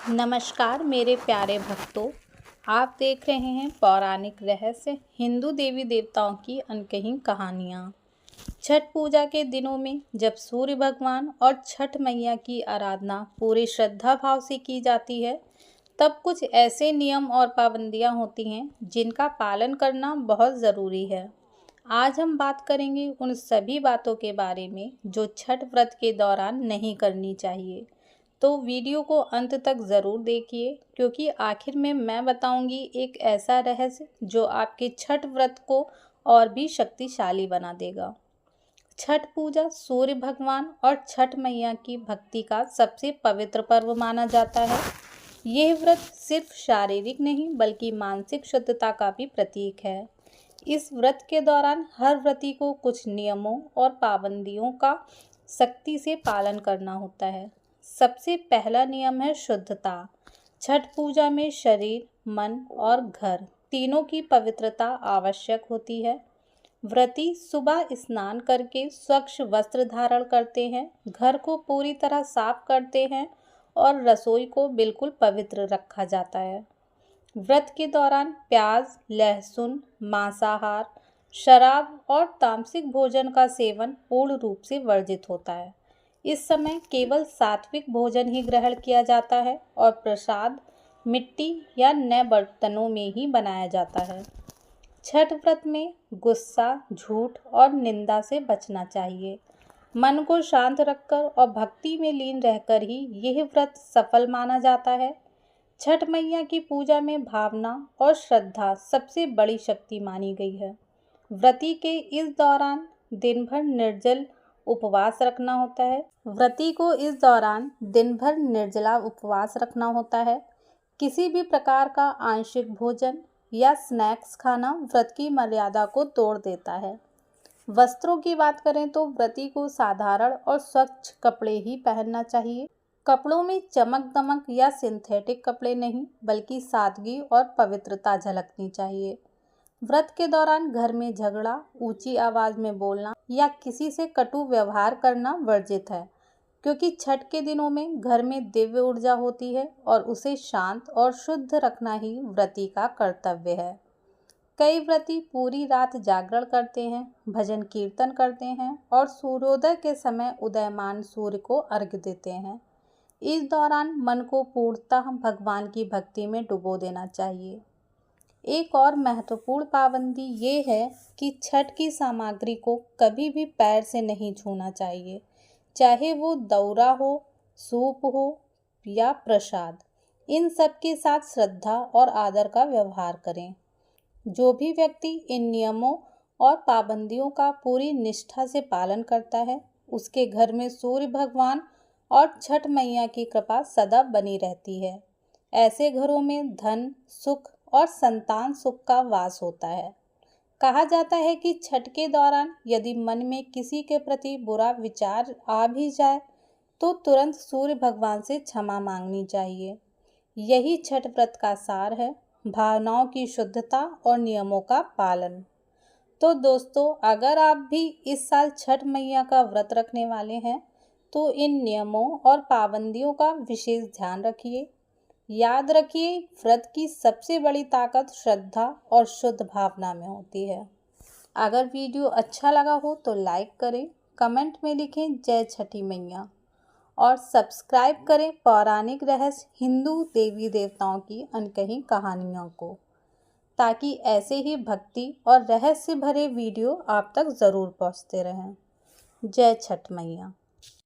नमस्कार मेरे प्यारे भक्तों, आप देख रहे हैं पौराणिक रहस्य हिंदू देवी देवताओं की अनकही कहानियाँ। छठ पूजा के दिनों में जब सूर्य भगवान और छठ मैया की आराधना पूरी श्रद्धा भाव से की जाती है, तब कुछ ऐसे नियम और पाबंदियाँ होती हैं जिनका पालन करना बहुत ज़रूरी है। आज हम बात करेंगे उन सभी बातों के बारे में जो छठ व्रत के दौरान नहीं करनी चाहिए। तो वीडियो को अंत तक ज़रूर देखिए, क्योंकि आखिर में मैं बताऊंगी एक ऐसा रहस्य जो आपके छठ व्रत को और भी शक्तिशाली बना देगा। छठ पूजा सूर्य भगवान और छठ मैया की भक्ति का सबसे पवित्र पर्व माना जाता है। यह व्रत सिर्फ शारीरिक नहीं बल्कि मानसिक शुद्धता का भी प्रतीक है। इस व्रत के दौरान हर व्रती को कुछ नियमों और पाबंदियों का सख्ती से पालन करना होता है। सबसे पहला नियम है शुद्धता। छठ पूजा में शरीर, मन और घर तीनों की पवित्रता आवश्यक होती है। व्रती सुबह स्नान करके स्वच्छ वस्त्र धारण करते हैं, घर को पूरी तरह साफ करते हैं और रसोई को बिल्कुल पवित्र रखा जाता है। व्रत के दौरान प्याज, लहसुन, मांसाहार, शराब और तामसिक भोजन का सेवन पूर्ण रूप से वर्जित होता है। इस समय केवल सात्विक भोजन ही ग्रहण किया जाता है और प्रसाद मिट्टी या नए बर्तनों में ही बनाया जाता है। छठ व्रत में गुस्सा, झूठ और निंदा से बचना चाहिए। मन को शांत रखकर और भक्ति में लीन रहकर ही यह व्रत सफल माना जाता है। छठ मैया की पूजा में भावना और श्रद्धा सबसे बड़ी शक्ति मानी गई है। व्रती के इस दौरान दिन भर निर्जल उपवास रखना होता है। किसी भी प्रकार का आंशिक भोजन या स्नैक्स खाना व्रत की मर्यादा को तोड़ देता है। वस्त्रों की बात करें तो व्रती को साधारण और स्वच्छ कपड़े ही पहनना चाहिए। कपड़ों में चमक दमक या सिंथेटिक कपड़े नहीं बल्कि सादगी और पवित्रता झलकनी चाहिए। व्रत के दौरान घर में झगड़ा, ऊंची आवाज में बोलना या किसी से कटु व्यवहार करना वर्जित है, क्योंकि छठ के दिनों में घर में दिव्य ऊर्जा होती है और उसे शांत और शुद्ध रखना ही व्रती का कर्तव्य है। कई व्रती पूरी रात जागरण करते हैं, भजन कीर्तन करते हैं और सूर्योदय के समय उदयमान सूर्य को अर्घ्य देते हैं। इस दौरान मन को पूर्णतः भगवान की भक्ति में डुबो देना चाहिए। एक और महत्वपूर्ण पाबंदी ये है कि छठ की सामग्री को कभी भी पैर से नहीं छूना चाहिए, चाहे वो दौरा हो, सूप हो या प्रसाद। इन सब के साथ श्रद्धा और आदर का व्यवहार करें। जो भी व्यक्ति इन नियमों और पाबंदियों का पूरी निष्ठा से पालन करता है, उसके घर में सूर्य भगवान और छठ मैया की कृपा सदा बनी रहती है। ऐसे घरों में धन, सुख और संतान सुख का वास होता है। कहा जाता है कि छठ के दौरान यदि मन में किसी के प्रति बुरा विचार आ भी जाए तो तुरंत सूर्य भगवान से क्षमा मांगनी चाहिए। यही छठ व्रत का सार है, भावनाओं की शुद्धता और नियमों का पालन। तो दोस्तों, अगर आप भी इस साल छठ मैया का व्रत रखने वाले हैं तो इन नियमों और पाबंदियों का विशेष ध्यान रखिए। याद रखिए, व्रत की सबसे बड़ी ताकत श्रद्धा और शुद्ध भावना में होती है। अगर वीडियो अच्छा लगा हो तो लाइक करें, कमेंट में लिखें जय छठी मैया और सब्सक्राइब करें पौराणिक रहस्य हिंदू देवी देवताओं की अनकही कहानियों को, ताकि ऐसे ही भक्ति और रहस्य भरे वीडियो आप तक ज़रूर पहुंचते रहें। जय छठ मैया।